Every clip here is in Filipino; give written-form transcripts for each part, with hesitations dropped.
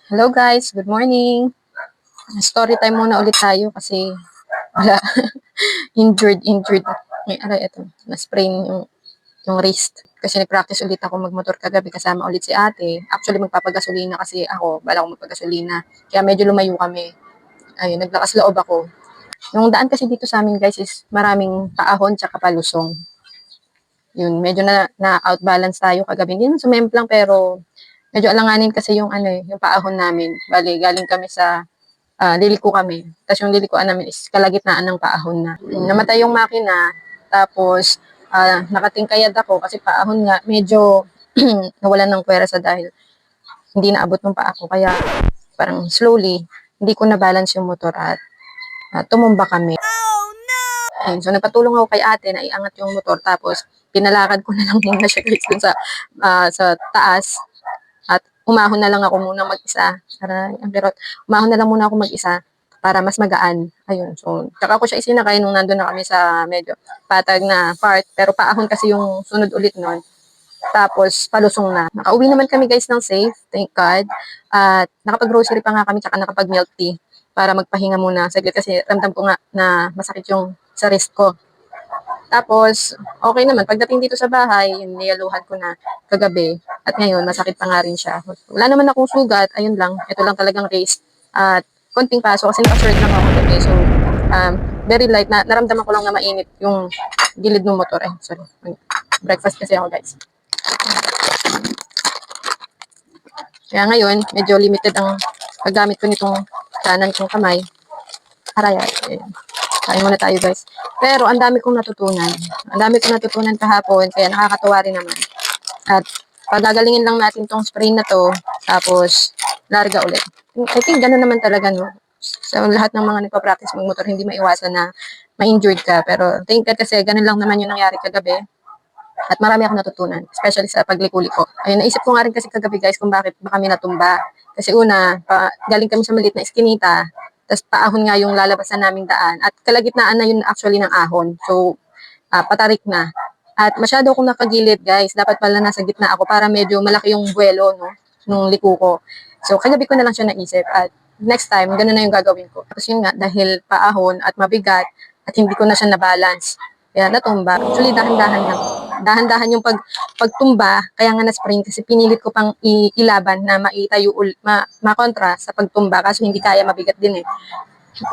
Hello guys, good morning. Story time muna ulit tayo kasi wala injured. May aray ito, na-sprain yung wrist. Kasi nag-practice ulit ako magmotor kagabi kasama ulit si ate. Actually magpapagasolina kasi ako, bala ko magpagasolina. Kaya medyo lumayo kami. Ayun, naglakas loob ako. Yung daan kasi dito sa amin guys is maraming paahon tsaka palusong. Yun, medyo na outbalance tayo kagabi. Hindi naman sumemplang pero medyo alanganin kasi yung yung paahon namin. Bali, galing kami sa liliko kami. Tapos yung lilikuan namin is kalagitnaan ng paahon na. Namatay yung makina, tapos nakatingkayad ako kasi paahon nga, medyo nawalan ng pwersa dahil hindi naabot ng paa ko. Kaya parang slowly, hindi ko na-balance yung motor at tumumba kami. Ayun, so nagpatulong ako kay ate na iangat yung motor tapos pinalakad ko na lang muna siya guys dun sa taas at umahon na lang ako muna mag-isa. Pero umahon na lang muna ako mag-isa para mas magaan. Ayun. So, tsaka ko siya isinakay nung nandun na kami sa medyo patag na part. Pero paahon kasi yung sunod ulit nun. Tapos, palusong na. Nakauwi naman kami guys ng safe. Thank God. At nakapag-grocery pa nga kami tsaka nakapag-milk tea para magpahinga muna saglit kasi ramdam ko nga na masakit yung sa wrist ko. Tapos, okay naman. Pagdating dito sa bahay, yung niyaluhan ko na kagabi. At ngayon, masakit pa nga rin siya. Wala naman akong sugat. Ayun lang. Ito lang talagang race. At konting paso kasi naka-short lang ako today. So, very light. Naramdaman ko lang na mainit yung gilid ng motor. Sorry. Breakfast kasi ako, guys. Kaya ngayon, medyo limited ang paggamit ko nitong kanan kong kamay. Aray. Kain muna tayo guys. Pero ang dami kong natutunan. Ang dami kong natutunan kahapon, kaya nakakatuwa rin naman. At pagagalingin lang natin tong spray na to, tapos larga ulit. I think gano'n naman talaga, no? So, lahat ng mga nagpa-practice magmotor, hindi maiwasan na ma-injured ka. Pero thank God kasi ganun lang naman yung nangyari kagabi. At marami akong natutunan, especially sa pagliko-liko. Ayun, naisip ko nga rin kasi kagabi guys kung bakit ba kami natumba. Kasi una, galing kami sa maliit na iskinita, tapos paahon nga yung lalabasan naming daan. At kalagitnaan na yun actually ng ahon. So, patarik na. At masyado akong nakagilid guys. Dapat pala nasa gitna ako para medyo malaki yung buwelo no, nung liko ko. So, kagabi ko na lang siya naisip. At next time, ganun na yung gagawin ko. Tapos yun nga, dahil paahon at mabigat, at hindi ko na siya na-balance. Kaya natumba. Actually, dahan-dahan lang. Dahan-dahan yung pagtumba, kaya nga na-spring kasi pinilit ko pang ilaban na maitayo, makontra sa pagtumba kasi hindi kaya, mabigat din eh.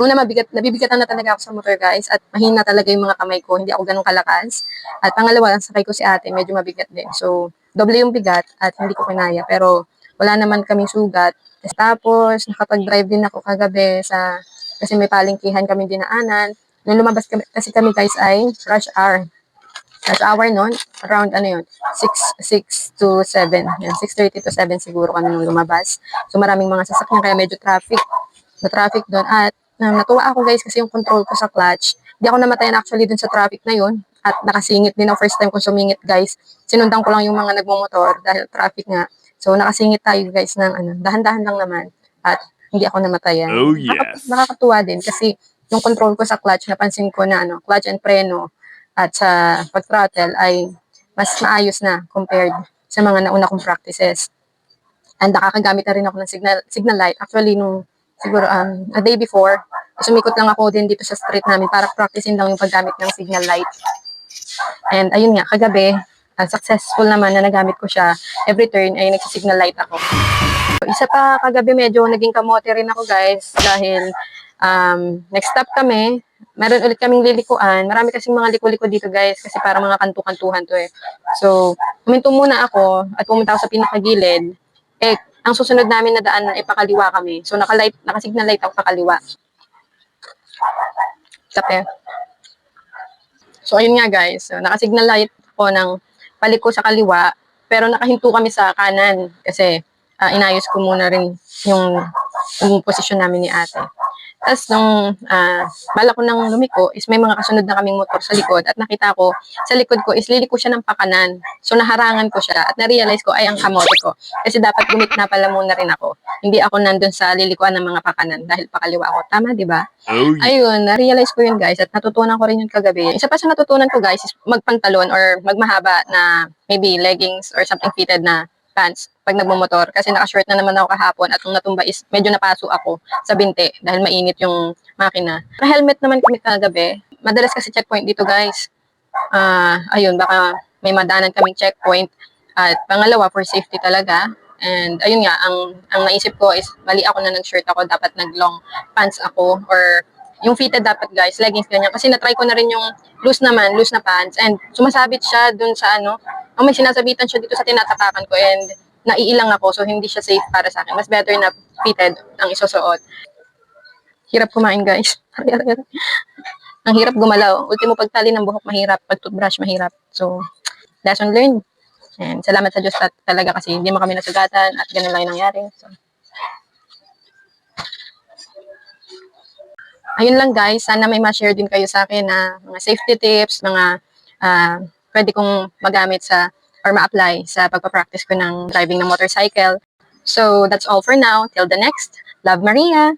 Una, nabibigatan na talaga ako sa motor guys at mahina talaga yung mga kamay ko, hindi ako ganun kalakas. At pangalawa, sakay ko si ate, medyo mabigat din. So, doble yung bigat at hindi ko kinaya pero wala naman kaming sugat. Tapos, nakapag-drive din ako kagabi kasi may palengkihan kami dinaanan. Nung lumabas kasi kami guys ay rush hour. Rush hour nun, around 6 to 7. Yan, 6:30 to 7 siguro kami nung lumabas. So maraming mga sasakyan kaya medyo traffic doon. At natuwa ako guys kasi yung control ko sa clutch. Hindi ako namatayan actually dun sa traffic na yun. At nakasingit din ako first time ko sumingit guys. Sinundan ko lang yung mga nagmumotor dahil traffic nga. So nakasingit tayo guys ng dahan-dahan lang naman. At hindi ako namatayan. Oh, yes. Nakakatuwa din kasi yung control ko sa clutch, napansin ko na clutch and preno at sa pag-throttle ay mas maayos na compared sa mga nauna kong practices. And nakakagamit na rin ako ng signal light. Actually, nung siguro a day before, sumikot lang ako din dito sa street namin para practicein lang yung paggamit ng signal light. And ayun nga, kagabi, successful naman na nagamit ko siya. Every turn ay nagsisignal light ako. Isa pa kagabi medyo naging kamote rin ako guys dahil next stop kami, meron ulit kaming lilikuan. Marami kasing mga liko-liko dito guys kasi para mga kantu-kantuhan to eh. So, huminto muna ako at pumunta ako sa pinakagilid. Ang susunod namin na daan ay pakaliwa kami. So, naka-signal light ako pakaliwa. Kape. So, ayun nga guys. So, naka-signal light ako ng paliko sa kaliwa pero nakahinto kami sa kanan kasi inayos ko muna rin yung posisyon namin ni ate. Tapos nung bala ko nang lumiko is may mga kasunod na kaming motor sa likod at nakita ko sa likod ko is liliko siya ng pakanan. So naharangan ko siya at na-realize ko ay ang kamote ko. Kasi dapat gumitna pala muna rin ako. Hindi ako nandun sa lilikuan ng mga pakanan dahil pakaliwa ako. Tama, di ba? Oh, yeah. Ayun, na-realize ko yun guys at natutunan ko rin yun kagabi. Isa pa sa natutunan ko guys is magpantalon or magmahaba na maybe leggings or something fitted na pants pag nagmumotor kasi naka-short na naman ako kahapon at nung natumba is medyo napaso ako sa binti dahil mainit yung makina. Helmet naman kami kagabi. Madalas kasi checkpoint dito guys. Ayun, baka may madanan kaming checkpoint. At pangalawa, for safety talaga. And ayun nga, ang naisip ko is mali ako na nag-shirt ako, dapat nag-long pants ako or yung fitted dapat guys, leggings ganyan. Kasi na-try ko na rin yung loose na pants and sumasabit siya dun sa may sinasabitan siya dito sa tinatapakan ko and naiilang ako so hindi siya safe para sa akin. Mas better na fitted ang isusuot. Hirap kumain guys. Ang hirap gumalaw. Ultimo pagtali ng buhok mahirap, pag toothbrush mahirap. So, lesson learned. And salamat sa Diyos talaga kasi hindi mo kami nasugatan at ganun lang yung nangyari. So, ayun lang guys, sana may ma-share din kayo sa akin na mga safety tips, mga pwede kong magamit sa or ma-apply sa pagpa-practice ko ng driving ng motorcycle. So, that's all for now. Till the next. Love, Maria!